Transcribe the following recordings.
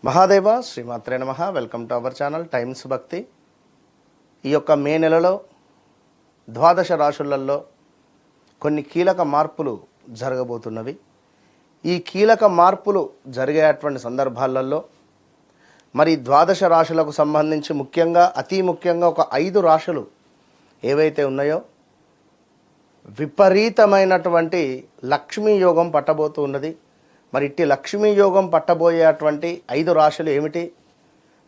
మహాదేవ శ్రీమాత్రే నమః. Welcome to our channel times భక్తి. ఈ యొక్క మే నెలలో ద్వాదశ రాశులలో కొన్ని కీలక మార్పులు జరగబోతున్నవి. ఈ కీలక మార్పులు జరిగేటువంటి సందర్భాలలో మరి ద్వాదశ రాశులకు సంబంధించి ముఖ్యంగా అతి ముఖ్యంగా ఒక 5 రాశులు ఏవైతే ఉన్నాయో విపరీతమైనటువంటి లక్ష్మీ యోగం పట్టబోతూ ఉన్నది. మరి ఇట్టి లక్ష్మీ యోగం పట్టబోయేటువంటి 5 రాశులు ఏమిటి,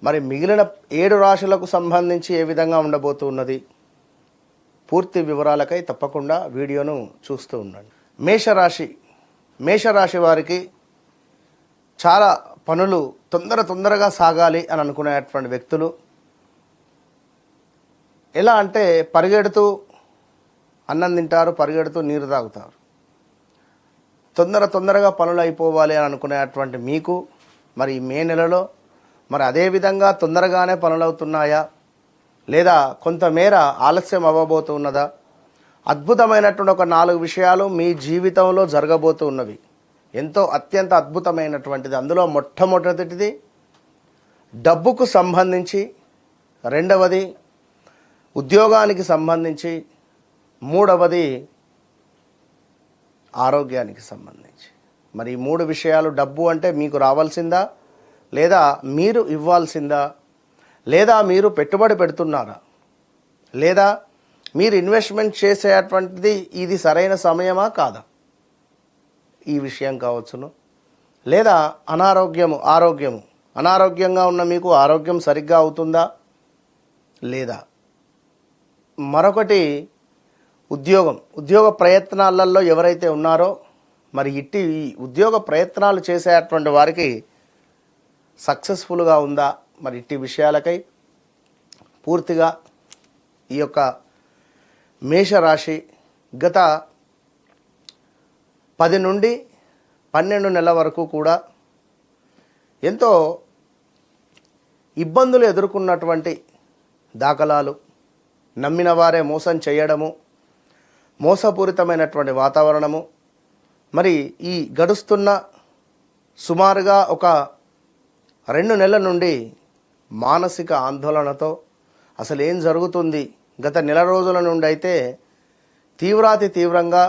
మరి మిగిలిన 7 రాశులకు సంబంధించి ఏ విధంగా ఉండబోతూ ఉన్నది, పూర్తి వివరాలకై తప్పకుండా వీడియోను చూస్తూ ఉండండి. మేషరాశి వారికి చాలా పనులు తొందరగా సాగాలి అని అనుకునేటువంటి వ్యక్తులు. ఎలా అంటే పరిగెడుతూ అన్నం తింటారు, పరిగెడుతూ నీరు తాగుతారు. తొందరగా పనులు అయిపోవాలి అని అనుకునేటువంటి మీకు మరి మే నెలలో మరి అదేవిధంగా తొందరగానే పనులు అవుతున్నాయా లేదా కొంతమేర ఆలస్యం అవ్వబోతున్నదా? అద్భుతమైనటువంటి ఒక 4 విషయాలు మీ జీవితంలో జరగబోతూ ఉన్నవి. ఎంతో అత్యంత అద్భుతమైనటువంటిది. అందులో మొట్టమొదటిది డబ్బుకు సంబంధించి, రెండవది ఉద్యోగానికి సంబంధించి, మూడవది ఆరోగ్యానికి సంబంధించి. మరి ఈ 3 విషయాలు, డబ్బు అంటే మీకు రావాల్సిందా లేదా మీరు ఇవ్వాల్సిందా, లేదా మీరు పెట్టుబడి పెడుతున్నారా, లేదా మీరు ఇన్వెస్ట్మెంట్ చేసేటువంటిది ఇది సరైన సమయమా కాదా, ఈ విషయం కావచ్చును. లేదా అనారోగ్యంగా ఉన్న మీకు ఆరోగ్యం సరిగ్గా అవుతుందా లేదా. మరొకటి ఉద్యోగ ప్రయత్నాలలో ఎవరైతే ఉన్నారో మరి ఇట్టి ఉద్యోగ ప్రయత్నాలు చేసేటువంటి వారికి సక్సెస్ఫుల్గా ఉందా, మరి ఇట్టి విషయాలకై పూర్తిగా ఈ యొక్క మేషరాశి గత 10 నుండి 12 నెలల వరకు కూడా ఎంతో ఇబ్బందులు ఎదుర్కొన్నటువంటి దాఖలాలు, నమ్మిన వారే మోసం చేయడము, మోసపూరితమైనటువంటి వాతావరణము. మరి ఈ గడుస్తున్న సుమారుగా ఒక 2 నెలల నుండి మానసిక ఆందోళనతో అసలు ఏం జరుగుతుంది, గత నెల రోజుల నుండి అయితే తీవ్రంగా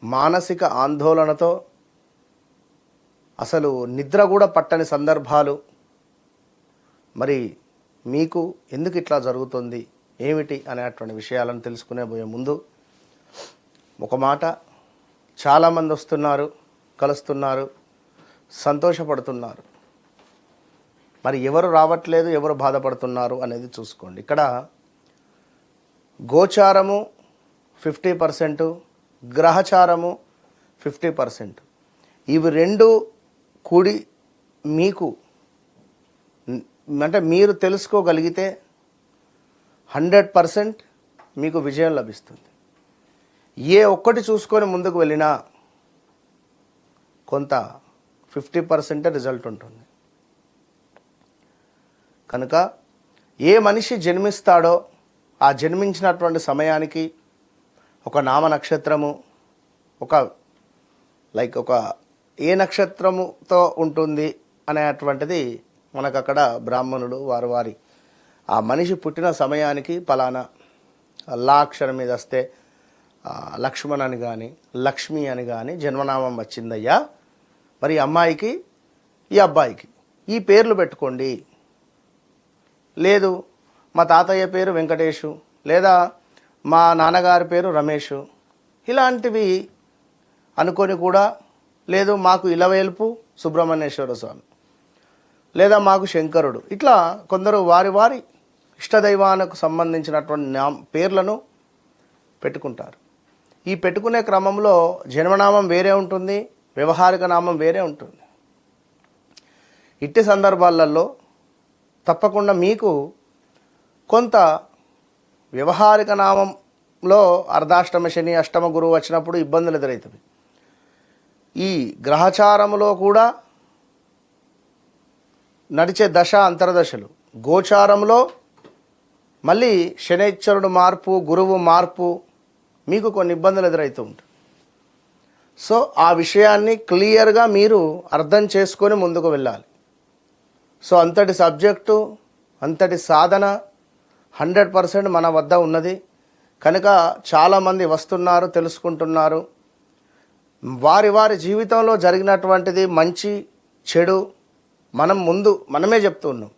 మానసిక ఆందోళనతో అసలు నిద్ర కూడా పట్టని సందర్భాలు. మరి మీకు ఎందుకు ఇట్లా జరుగుతుంది, ఏమిటి అనేటువంటి విషయాలను తెలుసుకునే పోయే ముందు ఒక మాట, చాలామంది వస్తున్నారు, కలుస్తున్నారు, సంతోషపడుతున్నారు. మరి ఎవరు రావట్లేదు, ఎవరు బాధపడుతున్నారు అనేది చూసుకోండి. ఇక్కడ గోచారము 50%, గ్రహచారము 50%. ఇవి 2 కూడి మీకు అంటే మీరు తెలుసుకోగలిగితే 100% మీకు విజయం లభిస్తుంది. ఏ ఒక్కటి చూసుకొని ముందుకు వెళ్ళినా కొంత 50% రిజల్ట్ ఉంటుంది. కనుక ఏ మనిషి జన్మిస్తాడో ఆ జన్మించినటువంటి సమయానికి ఒక నామ నక్షత్రము, ఒక ఏ నక్షత్రముతో ఉంటుంది అనేటువంటిది మనకు అక్కడ బ్రాహ్మణుడు వారి ఆ మనిషి పుట్టిన సమయానికి పలానా లా అక్షరం మీద వస్తే లక్ష్మణ్ అని కానీ లక్ష్మి అని కానీ జన్మనామం వచ్చిందయ్యా, మరి అమ్మాయికి ఈ అబ్బాయికి ఈ పేర్లు పెట్టుకోండి. లేదు మా తాతయ్య పేరు వెంకటేషు, లేదా మా నాన్నగారి పేరు రమేషు, ఇలాంటివి అనుకొని కూడా, లేదు మాకు ఇలవేల్పు సుబ్రహ్మణ్యేశ్వర స్వామి, లేదా మాకు శంకరుడు, ఇట్లా కొందరు వారి ఇష్టదైవానికి సంబంధించినటువంటి పేర్లను పెట్టుకుంటారు. ఈ పెట్టుకునే క్రమంలో జన్మనామం వేరే ఉంటుంది, వ్యవహారిక నామం వేరే ఉంటుంది. ఇట్టి సందర్భాలలో తప్పకుండా మీకు కొంత వ్యవహారిక నామంలో అర్ధాష్టమ శని, అష్టమ గురువు వచ్చినప్పుడు ఇబ్బందులు ఎదురవుతుంది. ఈ గ్రహచారములో కూడా నడిచే దశ అంతర్దశలు, గోచారంలో మళ్ళీ శనైశ్వరుడు మార్పు, గురువు మార్పు, మీకు కొన్ని ఇబ్బందులు ఎదురవుతూ ఉంటాయి. సో ఆ విషయాన్ని క్లియర్గా మీరు అర్థం చేసుకొని ముందుకు వెళ్ళాలి. సో అంతటి సబ్జెక్టు, అంతటి సాధన 100% మన వద్ద ఉన్నది కనుక చాలామంది వస్తున్నారు, తెలుసుకుంటున్నారు. వారి వారి జీవితంలో జరిగినటువంటిది మంచి చెడు మనమే చెప్తూ ఉన్నాం.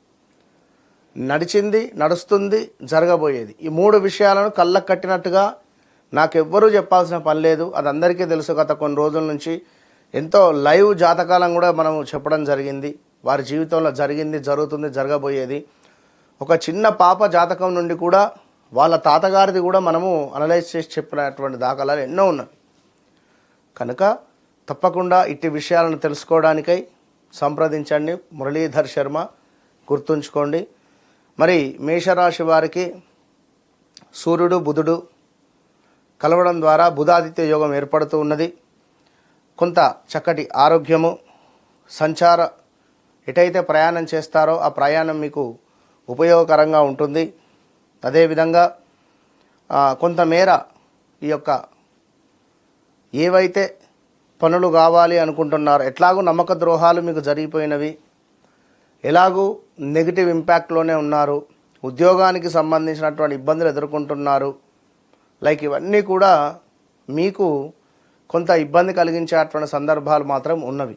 నడిచింది, నడుస్తుంది, జరగబోయేది, ఈ 3 విషయాలను కళ్ళకు కట్టినట్టుగా నాకెవ్వరూ చెప్పాల్సిన పని లేదు. అది అందరికీ తెలుసు. గత కొన్ని రోజుల నుంచి ఎంతో లైవ్ జాతకాలను కూడా మనం చెప్పడం జరిగింది. వారి జీవితంలో జరిగింది, జరుగుతుంది, జరగబోయేది. ఒక చిన్న పాప జాతకం నుండి కూడా వాళ్ళ తాతగారిది కూడా మనము అనలైజ్ చేసి చెప్పినటువంటి దాఖలాలు ఎన్నో ఉన్నాయి. కనుక తప్పకుండా ఇట్టి విషయాలను తెలుసుకోవడానికై సంప్రదించండి మురళీధర్ శర్మ. గుర్తుంచుకోండి. మరి మేషరాశి వారికి సూర్యుడు బుధుడు కలవడం ద్వారా బుధాదిత్య యోగం ఏర్పడుతూ ఉన్నది. కొంత చక్కటి ఆరోగ్యము, సంచార ఎటైతే ప్రయాణం చేస్తారో ఆ ప్రయాణం మీకు ఉపయోగకరంగా ఉంటుంది. అదేవిధంగా కొంతమేర ఈ యొక్క ఏవైతే పనులు కావాలి అనుకుంటున్నారో, ఎట్లాగూ నమ్మక ద్రోహాలు మీకు జరిగిపోయినవి, ఎలాగూ నెగిటివ్ ఇంపాక్ట్లోనే ఉన్నారు, ఉద్యోగానికి సంబంధించినటువంటి ఇబ్బందులు ఎదుర్కొంటున్నారు, లైక్ ఇవన్నీ కూడా మీకు కొంత ఇబ్బంది కలిగించేటువంటి సందర్భాలు మాత్రం ఉన్నవి.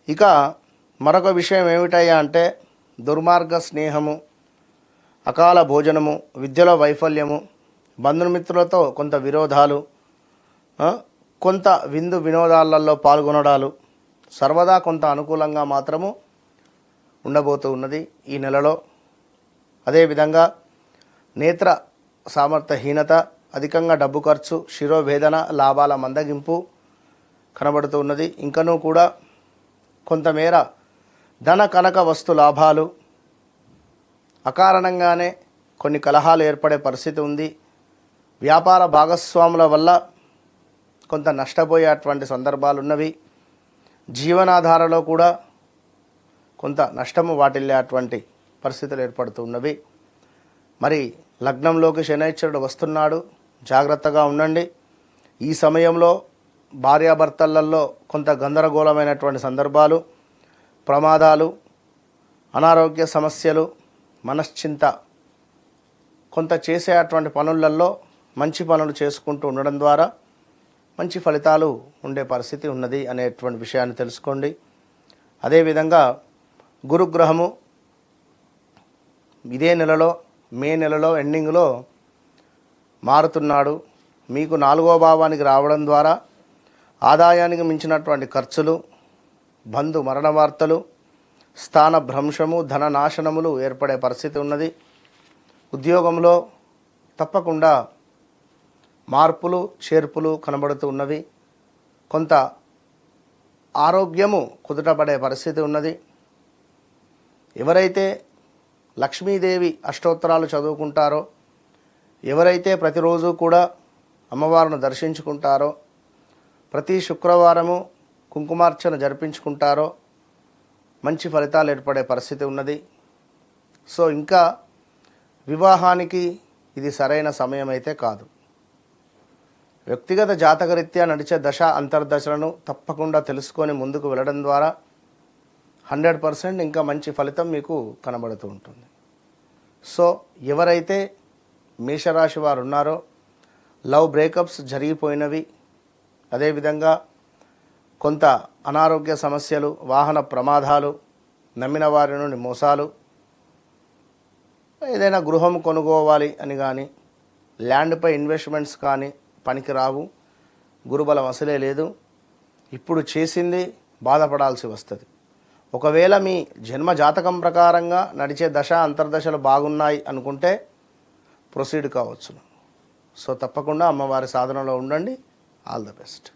ఇక మరొక విషయం ఏమిటయ్యా అంటే దుర్మార్గ స్నేహము, అకాల భోజనము, విద్యలో వైఫల్యము, బంధుమిత్రులతో కొంత విరోధాలు, కొంత విందు వినోదాలలో పాల్గొనడాలు సర్వదా కొంత అనుకూలంగా మాత్రము ఉండబోతూ ఉన్నది ఈ నెలలో. అదేవిధంగా నేత్ర సామర్థ్యహీనత, అధికంగా డబ్బు ఖర్చు, శిరోవేదన, లాభాల మందగింపు కనబడుతూ ఉన్నది. ఇంకనూ కూడా కొంతమేర ధన కనక వస్తు లాభాలు, అకారణంగానే కొన్ని కలహాలు ఏర్పడే పరిస్థితి ఉంది. వ్యాపార భాగస్వాముల వల్ల కొంత నష్టపోయేటువంటి సందర్భాలు ఉన్నవి. జీవనాధారలో కూడా కొంత నష్టము వాటిల్లేటువంటి పరిస్థితులు ఏర్పడుతూ ఉన్నవి. మరి లగ్నంలోకి శనైశ్వరుడు వస్తున్నాడు, జాగ్రత్తగా ఉండండి. ఈ సమయంలో భార్యాభర్తలలో కొంత గందరగోళమైనటువంటి సందర్భాలు, ప్రమాదాలు, అనారోగ్య సమస్యలు, మనశ్చింత, కొంత చేసేటువంటి పనులలో మంచి పనులు చేసుకుంటూ ఉండడం ద్వారా మంచి ఫలితాలు ఉండే పరిస్థితి ఉన్నది అనేటువంటి విషయాన్ని తెలుసుకోండి. అదేవిధంగా గురుగ్రహము ఇదే నెలలో మే నెలలో ఎండింగ్లో మారుతున్నాడు. మీకు 4వ భావానికి రావడం ద్వారా ఆదాయానికి మించినటువంటి ఖర్చులు, బంధు మరణ వార్తలు, స్థాన భ్రంశము, ధన నాశనములు ఏర్పడే పరిస్థితి ఉన్నది. ఉద్యోగంలో తప్పకుండా మార్పులు చేర్పులు కనబడుతూ ఉన్నవి. కొంత ఆరోగ్యము కుదుటపడే పరిస్థితి ఉన్నది. ఎవరైతే లక్ష్మీదేవి అష్టోత్తరాలు చదువుకుంటారో, ఎవరైతే ప్రతిరోజు కూడా అమ్మవారిని దర్శించుకుంటారో, ప్రతి శుక్రవారము కుంకుమార్చన జరిపించుకుంటారో మంచి ఫలితాలు ఏర్పడే పరిస్థితి ఉన్నది. సో ఇంకా వివాహానికి ఇది సరైన సమయం అయితే కాదు. వ్యక్తిగత జాతకరీత్యా నడిచే దశ అంతర్దశలను తప్పకుండా తెలుసుకొని ముందుకు వెళ్ళడం ద్వారా 100% ఇంకా మంచి ఫలితం మీకు కనబడుతూ ఉంటుంది. సో ఎవరైతే మేషరాశి వారు ఉన్నారో, లవ్ బ్రేకప్స్ జరిగిపోయినవి, అదేవిధంగా కొంత అనారోగ్య సమస్యలు, వాహన ప్రమాదాలు, నమ్మిన వారి నుండి మోసాలు, ఏదైనా గృహం కొనుక్కోవాలి అని కానీ, ల్యాండ్పై ఇన్వెస్ట్మెంట్స్ కానీ పనికి రావు, గురుబలం అసలే లేదు, ఇప్పుడు చేసింది బాధపడాల్సి వస్తుంది. ఒకవేళ మీ జన్మ జాతకం ప్రకారంగా నడిచే దశ అంతర్దశలు బాగున్నాయి అనుకుంటే ప్రొసీడ్ కావచ్చు. సో తప్పకుండా అమ్మవారి సాధనలో ఉండండి. All the best.